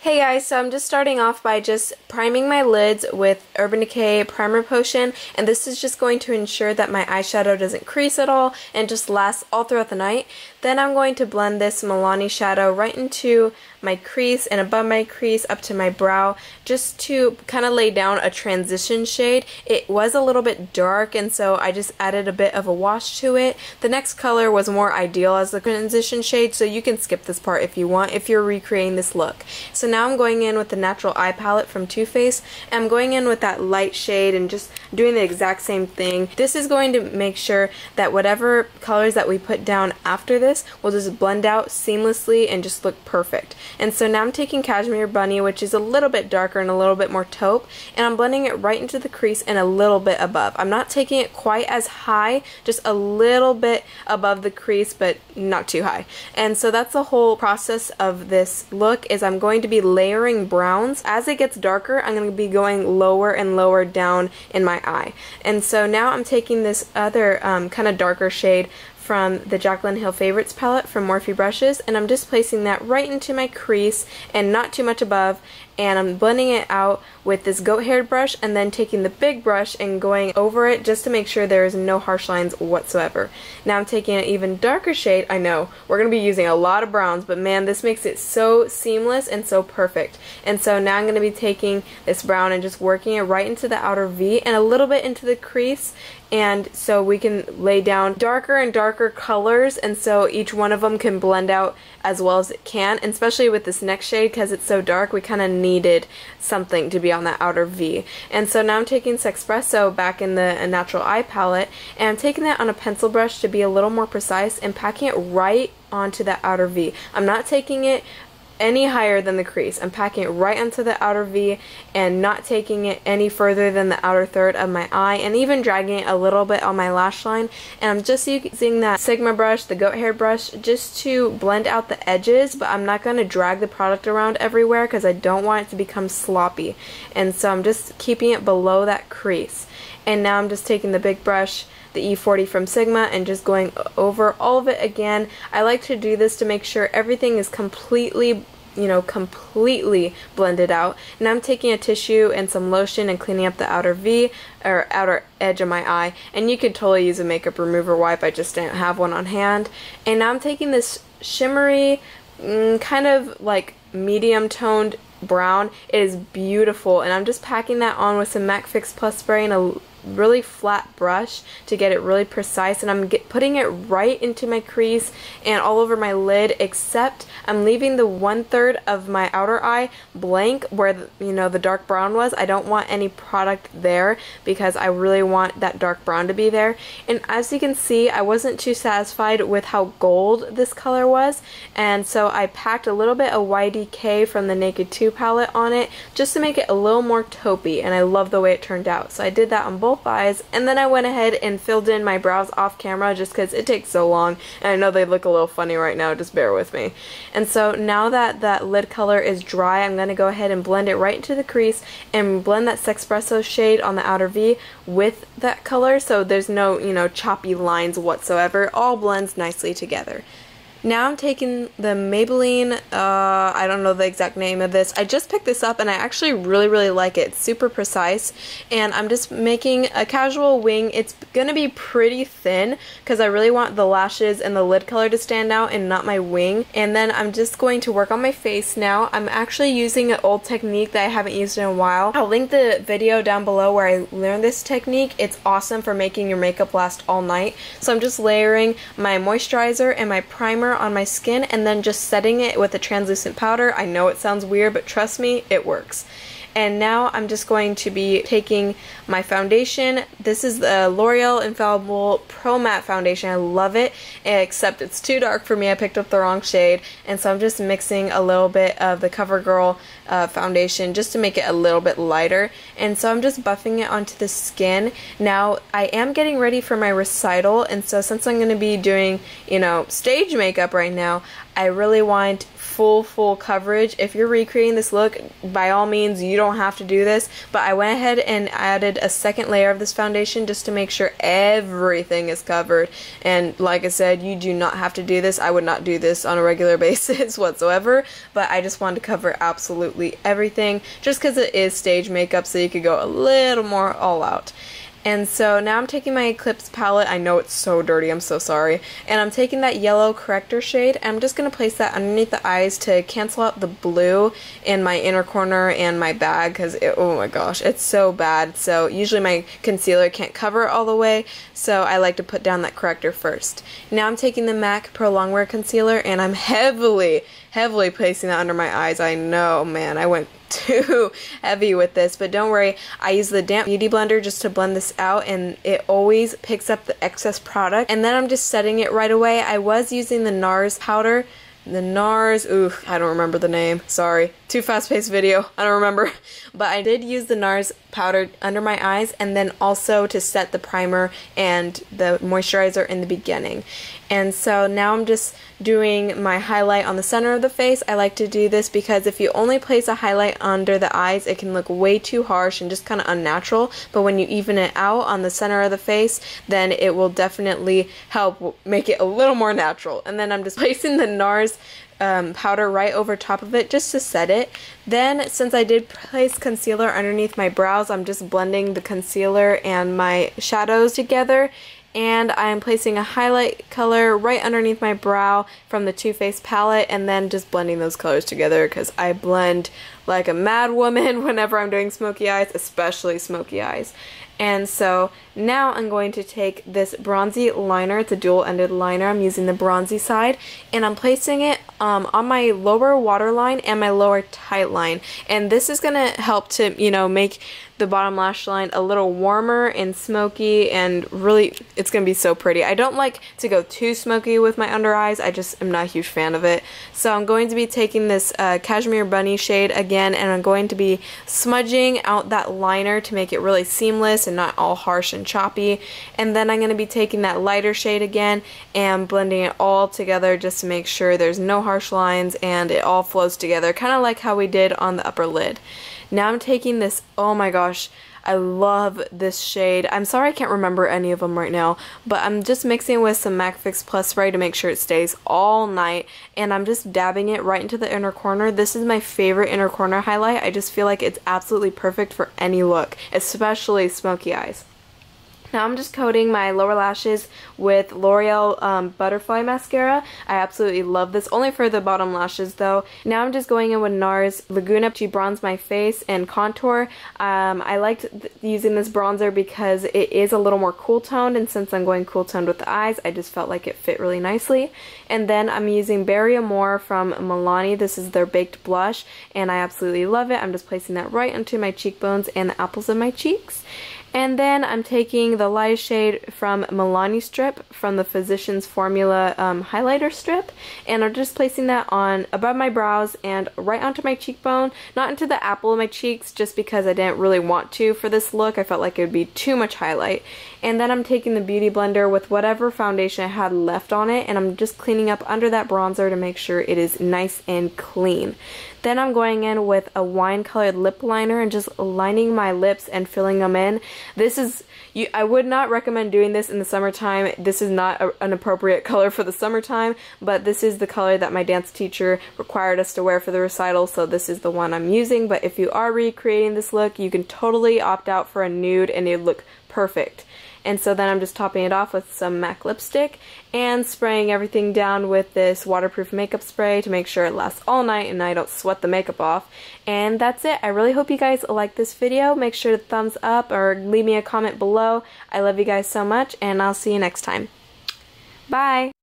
Hey guys, so I'm just starting off by just priming my lids with Urban Decay Primer Potion, and this is just going to ensure that my eyeshadow doesn't crease at all and just lasts all throughout the night. Then I'm going to blend this Milani shadow right into my crease and above my crease up to my brow just to kind of lay down a transition shade. It was a little bit dark, and so I just added a bit of a wash to it. The next color was more ideal as the transition shade, so you can skip this part if you want if you're recreating this look. So now I'm going in with the Natural Eye Palette from Too Faced, and I'm going in with that light shade and just doing the exact same thing. This is going to make sure that whatever colors that we put down after this will just blend out seamlessly and just look perfect. And so now I'm taking Cashmere Bunny, which is a little bit darker and a little bit more taupe, and I'm blending it right into the crease and a little bit above. I'm not taking it quite as high, just a little bit above the crease, but not too high. And so that's the whole process of this look, is I'm going to be layering browns. As it gets darker, I'm going to be going lower and lower down in my eye. And so now I'm taking this other kind of darker shade from the Jaclyn Hill Favorites palette from Morphe brushes, and I'm just placing that right into my crease and not too much above, and I'm blending it out with this goat haired brush and then taking the big brush and going over it just to make sure there is no harsh lines whatsoever. Now I'm taking an even darker shade. I know we're going to be using a lot of browns, but man, this makes it so seamless and so perfect. And so now I'm going to be taking this brown and just working it right into the outer V and a little bit into the crease, and so we can lay down darker and darker colors, and so each one of them can blend out as well as it can. And especially with this next shade, because it's so dark, we kind of needed something to be on that outer V. And so now I'm taking Sexpresso back in the Natural Eye Palette, and I'm taking that on a pencil brush to be a little more precise and packing it right onto that outer V. I'm not taking it any higher than the crease. I'm packing it right onto the outer V and not taking it any further than the outer third of my eye, and even dragging it a little bit on my lash line. And I'm just using that Sigma brush, the goat hair brush, just to blend out the edges, but I'm not going to drag the product around everywhere because I don't want it to become sloppy. And so I'm just keeping it below that crease. And now I'm just taking the big brush, the E40 from Sigma, and just going over all of it again. I like to do this to make sure everything is completely blended out. And I'm taking a tissue and some lotion and cleaning up the outer V, or outer edge of my eye. And you could totally use a makeup remover wipe, I just didn't have one on hand. And now I'm taking this shimmery, kind of like medium toned brown. It is beautiful, and I'm just packing that on with some MAC Fix Plus spray and a really flat brush to get it really precise, and I'm putting it right into my crease and all over my lid, except I'm leaving the 1/3 of my outer eye blank where the dark brown was. I don't want any product there because I really want that dark brown to be there. And as you can see, I wasn't too satisfied with how gold this color was, and so I packed a little bit of YDK from the Naked 2 palette on it just to make it a little more taupey, and I love the way it turned out. So I did that on both eyes, and then I went ahead and filled in my brows off camera just because it takes so long, and I know they look a little funny right now, just bear with me. And so now that that lid color is dry, I'm going to go ahead and blend it right into the crease and blend that Sexpresso shade on the outer V with that color, so there's no choppy lines whatsoever. It all blends nicely together. Now I'm taking the Maybelline, I don't know the exact name of this. I just picked this up and I actually really like it. It's super precise, and I'm just making a casual wing. It's going to be pretty thin because I really want the lashes and the lid color to stand out and not my wing. And then I'm just going to work on my face now. I'm actually using an old technique that I haven't used in a while. I'll link the video down below where I learned this technique. It's awesome for making your makeup last all night. So I'm just layering my moisturizer and my primer on my skin and then just setting it with a translucent powder. I know it sounds weird, but trust me, it works. And now I'm just going to be taking my foundation. This is the Loreal Infallible Pro Matte Foundation. I love it, except it's too dark for me. I picked up the wrong shade, and so I'm just mixing a little bit of the CoverGirl foundation just to make it a little bit lighter. And so I'm just buffing it onto the skin. Now I am getting ready for my recital, and so since I'm going to be doing, stage makeup right now, I really want full coverage. If you're recreating this look, by all means, you don't have to do this, but I went ahead and added a second layer of this foundation just to make sure everything is covered. And like I said, you do not have to do this. I would not do this on a regular basis whatsoever, but I just wanted to cover absolutely everything just because it is stage makeup, so you could go a little more all out. And so now I'm taking my Eclipse palette. I know it's so dirty, I'm so sorry. And I'm taking that yellow corrector shade, and I'm just going to place that underneath the eyes to cancel out the blue in my inner corner and my bag, because oh my gosh, it's so bad. So usually my concealer can't cover it all the way, so I like to put down that corrector first. Now I'm taking the MAC Pro Longwear concealer, and I'm heavily placing that under my eyes. I know, man, I went too heavy with this, but don't worry, I use the damp beauty blender just to blend this out, and it always picks up the excess product. And then I'm just setting it right away. I was using the Nars powder. The Nars, I don't remember the name, sorry. Too fast-paced video, I don't remember. But I did use the Nars powder under my eyes, and then also to set the primer and the moisturizer in the beginning. And so now I'm just doing my highlight on the center of the face. I like to do this because if you only place a highlight under the eyes, it can look way too harsh and just kind of unnatural. But when you even it out on the center of the face, then it will definitely help make it a little more natural. And then I'm just placing the Nars powder right over top of it just to set it. Then, since I did place concealer underneath my brows, I'm just blending the concealer and my shadows together. And I am placing a highlight color right underneath my brow from the Too Faced palette, and then just blending those colors together because I blend like a mad woman whenever I'm doing smoky eyes, especially smoky eyes. And so now I'm going to take this bronzy liner. It's a dual-ended liner. I'm using the bronzy side, and I'm placing it on my lower waterline and my lower tight line. And this is going to help to, you know, make the bottom lash line a little warmer and smoky, and really it's going to be so pretty. I don't like to go too smoky with my under eyes. I just am not a huge fan of it. So I'm going to be taking this Cashmere Bunny shade again, and I'm going to be smudging out that liner to make it really seamless and not all harsh and choppy. And then I'm going to be taking that lighter shade again and blending it all together just to make sure there's no harsh lines and it all flows together, kind of like how we did on the upper lid. Now I'm taking this, oh my gosh, I love this shade. I'm sorry I can't remember any of them right now, but I'm just mixing with some MAC Fix Plus spray to make sure it stays all night, and I'm just dabbing it right into the inner corner. This is my favorite inner corner highlight. I just feel like it's absolutely perfect for any look, especially smoky eyes. Now I'm just coating my lower lashes with Loreal Butterfly Mascara. I absolutely love this, only for the bottom lashes though. Now I'm just going in with Nars Laguna to bronze my face and contour. I liked using this bronzer because it is a little more cool toned, and since I'm going cool toned with the eyes, I just felt like it fit really nicely. And then I'm using Berry Amore from Milani. This is their baked blush, and I absolutely love it. I'm just placing that right onto my cheekbones and the apples of my cheeks. And then I'm taking the lightest shade from Milani Strip from the Physicians Formula highlighter strip, and I'm just placing that on above my brows and right onto my cheekbone, not into the apple of my cheeks, just because I didn't really want to for this look. I felt like it would be too much highlight. And then I'm taking the beauty blender with whatever foundation I had left on it, and I'm just cleaning up under that bronzer to make sure it is nice and clean. Then I'm going in with a wine colored lip liner and just lining my lips and filling them in. This is, I would not recommend doing this in the summertime. This is not an appropriate color for the summertime, but this is the color that my dance teacher required us to wear for the recital, so this is the one I'm using. But if you are recreating this look, you can totally opt out for a nude and it would look perfect. And so then I'm just topping it off with some MAC lipstick and spraying everything down with this waterproof makeup spray to make sure it lasts all night and I don't sweat the makeup off. And that's it. I really hope you guys like this video. Make sure to thumbs up or leave me a comment below. I love you guys so much, and I'll see you next time. Bye!